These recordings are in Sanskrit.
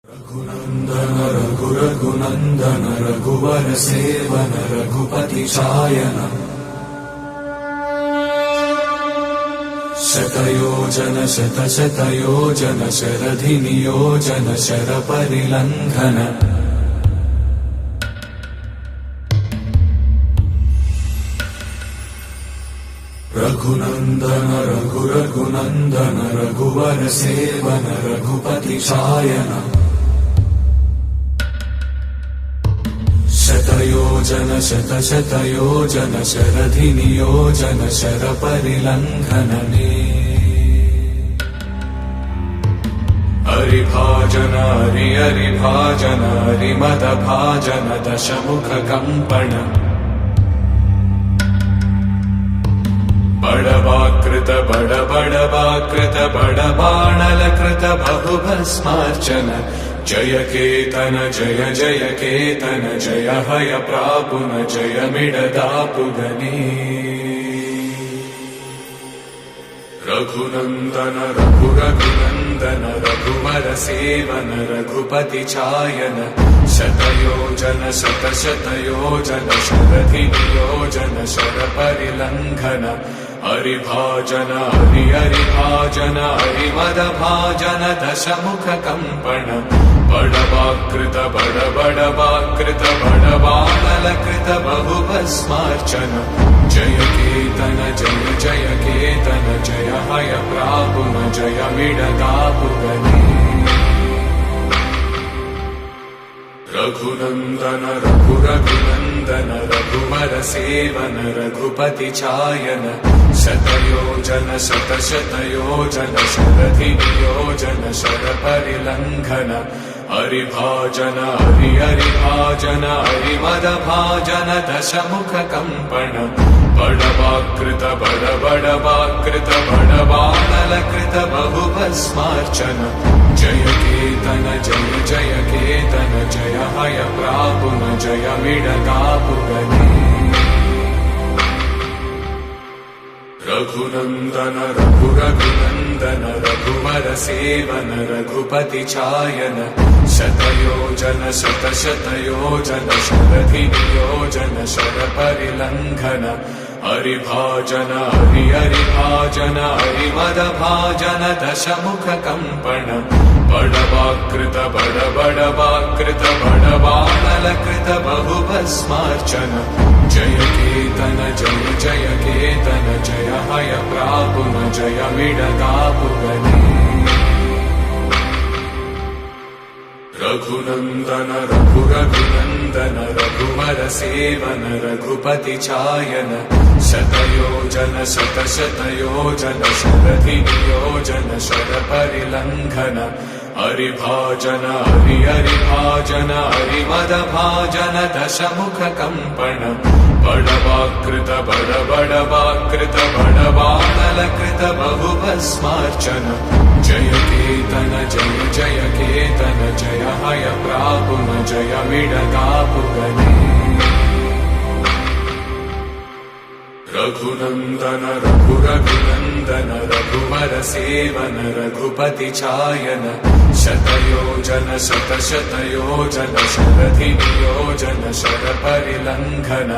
रघुनन्दन रघुरघुनन्दन रघुवर सेवन रघुपति चायन शतयोजन शतशतयोजन शरधिनियोजन शरपरिलङ्घन रघुनन्दन रघुरघुनन्दन रघुवर सेवन रघुपति चायन शतयोजन शतशतयोजन शरधिनियोजन शरपरिलङ्घनने हरिभाजन हरिभाजन हरिमदभाजन दशमुखकम्पण बडवाकृत बडबडवाकृत बडबाणलकृत बहुभस्मार्चन जय केतन जय जय केतन जय हय प्रापुन जय मिडदापुगने रघुनन्दन रघुरघुनन्दन रघुवर सेवन रघुपति चायन शतयोजन शतशतयोजन शरधिनियोजन शरपरिलङ्घन हरिभाजन हरिभाजन हरिमदभाजन दशमुखकम्पण बडवाकृत बडबडवाकृत बडबाणलकृत बहुभस्मार्चन जय केतन जय जय केतन जय हय प्रापुन जय मिडदापुगने रघुनन्दन रघुरघुनन्दन रघुवर सेवन रघुपति चायन शतयोजन शतशतयोजन शरधिनियोजन शरपरिलङ्घन हरिभाजन हरिभाजन हरिमदभाजन दशमुखकम्पण बडवाकृत बडबडवाकृत बडबाणलकृत बहुभस्मार्चन जय केतन जय जय केतन जय हय प्रापुन जय मिडदापुगने रघुनन्दन रघुरघुनन्दन रघुवर सेवन रघुपति चायन शतयोजन शतशतयोजन शरधिनियोजन शरपरिलङ्घन हरिभाजन हरिभाजन हरिमदभाजन दशमुखकम्पण बडवाकृत बडबडवाकृत बडबाणलकृत बहुभस्मार्चन जय केतन जय जय केतन जय हय प्रापुन जय मिडदापुगने रघुनन्दन रघुरघुनन्दन रघुवर सेवन रघुपति चायन शतयोजन शतशतयोजन शरधिनियोजन शरपरिलङ्घन हरिभाजन हरिभाजन हरिमदभाजन दशमुखकम्पण बडवाकृत बडबडवाकृत बडबाणलकृत बहुभस्मार्चन जय केतन जय जय केतन जय हय प्रापुन जय मिडदापुगने रघुनन्दन रघुरघुनन्दन रघुवर सेवन रघुपति चायन शतयोजन शतशतयोजन शरधिनियोजन शरपरिलङ्घन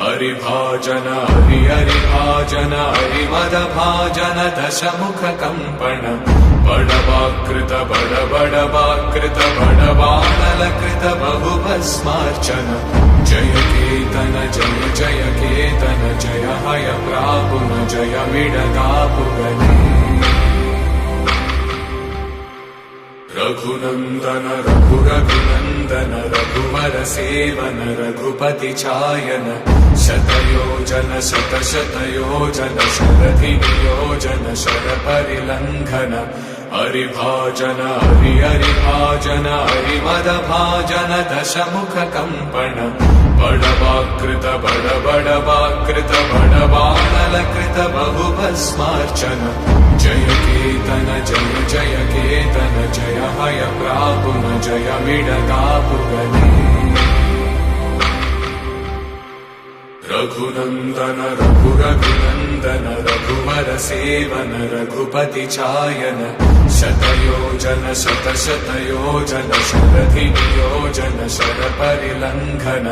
हरिभाजन हरिभाजन हरिमदभाजन दशमुखकम्पण बडवाकृत बडबडवाकृत बडबाणलकृत बहुभस्मार्चन जय केतन जय जय केतन जय हय प्रापुन जय मिडदापुगने रघुनन्दन रघुरघुनन्दन रघुवर सेवन रघुपति चायन शतयोजन शतशतयोजन शरधिनियोजन शरपरिलङ्घन हरिभाजन हरिभाजन हरिमदभाजन दशमुखकम्पण बडवाकृत बडबडवाकृत बडबाणलकृत बहुभस्मार्चन जय केतन जय जय केतन जय हय प्रापुन जय मिडदापुगने रघुनन्दन रघुरघुनन्दन रघुवरसेवन रघुपति चायन शतयोजन शतशतयोजन शरधियोजन शरपरिलङ्घन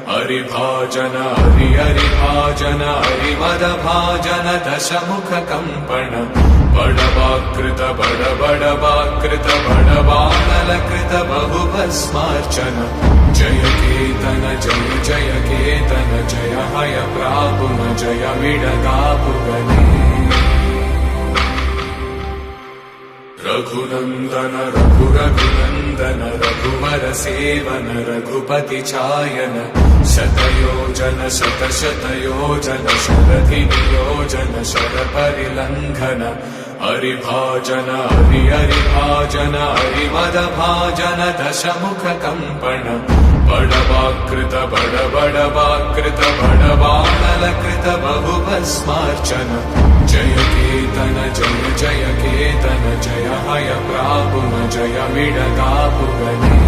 हरिभाजन हरिहरिभाजन हरिमदभाजन दशमुखकम्पण बडवाकृत बडबडवाकृत बडबाणलकृत बहुभस्मार्चन जय केतन जय जय केतन जय हय प्रापुन जय विडगापुगने रघुनन्दन रघुरघुनन्दन रघुवरसेवन रघुपति चायन शतयोजन शतशतयोजन शरधियोजन शरपरिलङ्घन हरिभाजन हरिहरिभाजन हरिमदभाजन दशमुखकम्पण बडवाकृत बडबडवाकृत बडबाणलकृत बहुभस्मार्चन जय केतन जय जय केतन जय हय प्रापुन जय विडगापुगने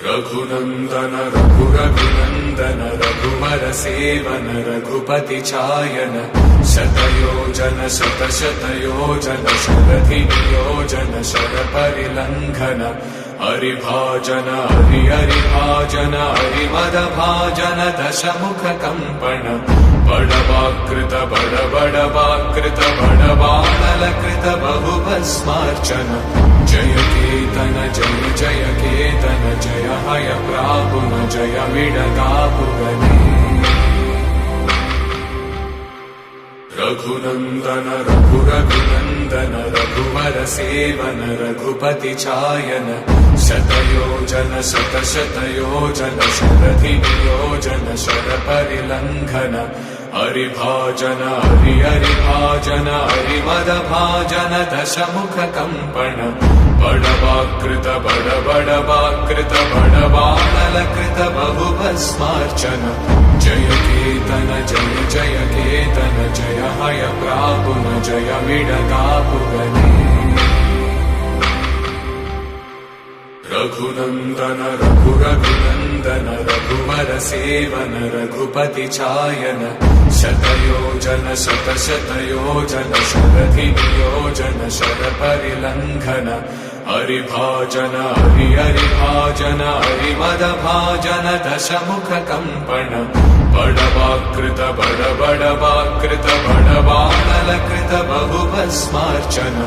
रघुनन्दन रघुरघुनन्दन रघुवरसेवन रघुपति चायन शतयोजन शतशतयोजन शरधियोजन शरपरिलङ्घन हरिभाजन हरिहरिभाजन हरिमदभाजन दशमुखकम्पण बडवाकृत बडबडवाकृत बडबाणलकृत बहुभस्मार्चन जय केतन जय जय केतन जय हय प्रापुन जय विडगापुगने रघुनन्दन रघुरघुनन्दन रघुवरसेवन रघुपति चायन शतयोजन शतशतयोजन शरधियोजन शरपरिलङ्घन हरिभाजन हरिहरिभाजन हरिमदभाजन दशमुखकम्पण बडवाकृत बडबडवाकृत बडबाणलकृत बहुभस्मार्चन जय केतन जय जय केतन जय हय प्रापुन जय विडगापुगने रघुनन्दन रघुरघुनन्दन रघुवरसेवन रघुपति चायन शतयोजन शतशतयोजन शरधियोजन शरपरिलङ्घन हरिभाजन हरिहरिभाजन हरिमदभाजन दशमुखकम्पण बडवाकृत बडबडवाकृत बडबाणलकृत बहुभस्मार्चन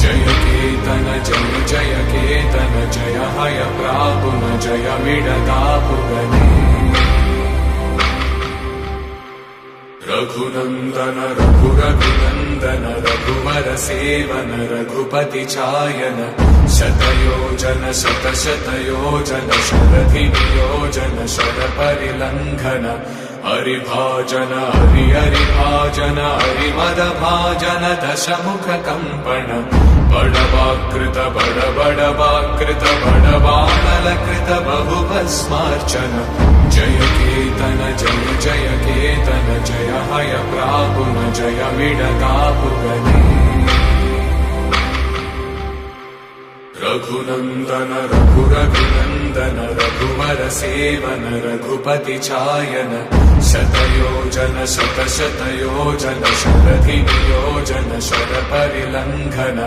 जय केतन जय जय केतन जय हय प्रापुन जय विडगापुगने रघुनन्दन रघुरघुनन्दन रघुवरसेवन रघुपति चायन शतयोजन शतशतयोजन शरधियोजन शरपरिलङ्घन हरिभाजन हरिहरिभाजन हरिमदभाजन दशमुखकम्पण बडवाकृत बडबडवाकृत बडबाणलकृत बहुभस्मार्चन जय केतन जय जय केतन जय हय प्रापुन जय विडगापुगने रघुनन्दन रघुरघुनन्दन रघुवरसेवन रघुपति चायन शतयोजन शतशतयोजन शरधियोजन शरपरिलङ्घन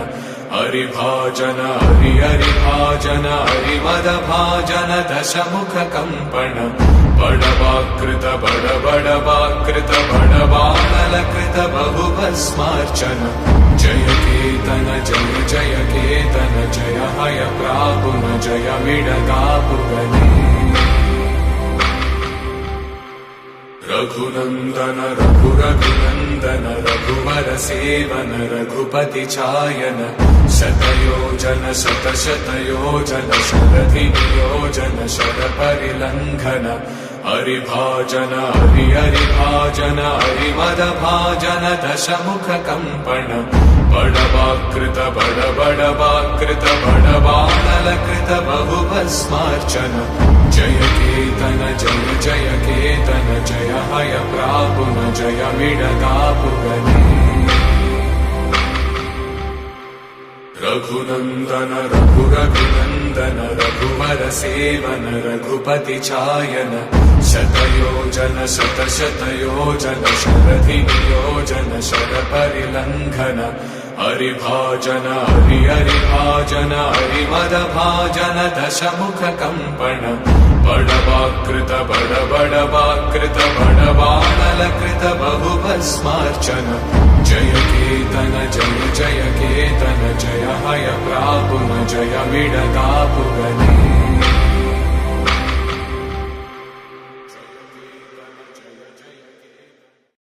हरिभाजन हरिहरिभाजन हरिमदभाजन दशमुखकम्पण बडवाकृत बडबडवाकृत बडबाणलकृत बहुभस्मार्चन जय केतन जय जय केतन जय हय प्रापुन जय विडगापुगने रघुनन्दन रघुरघुनन्दन रघुवरसेवन रघुपति चायन शतयोजन शतशतयोजन शरधियोजन शरपरिलङ्घन हरिभाजन हरिहरिभाजन हरिमदभाजन दशमुखकम्पण बडवाकृत बडबडवाकृत बडबाणलकृत बहुभस्मार्चन जय केतन जय जय केतन जय हय प्रापुन जय विडगापुगने रघुनन्दन रघुरघुनन्दन रघुवर सेवन रघुपति चायन शतयोजन शतशतयोजन शरधि नियोजन शरपरिलङ्घन हरिभाजन हरिभाजन हरिमदभाजन दशमुख कम्पन बडवाकृत बडवाकृत बडवाणलकृत बहुभस्मार्चन जय केतन जय जय केतन जय हय प्रापुन जय विडदापुगने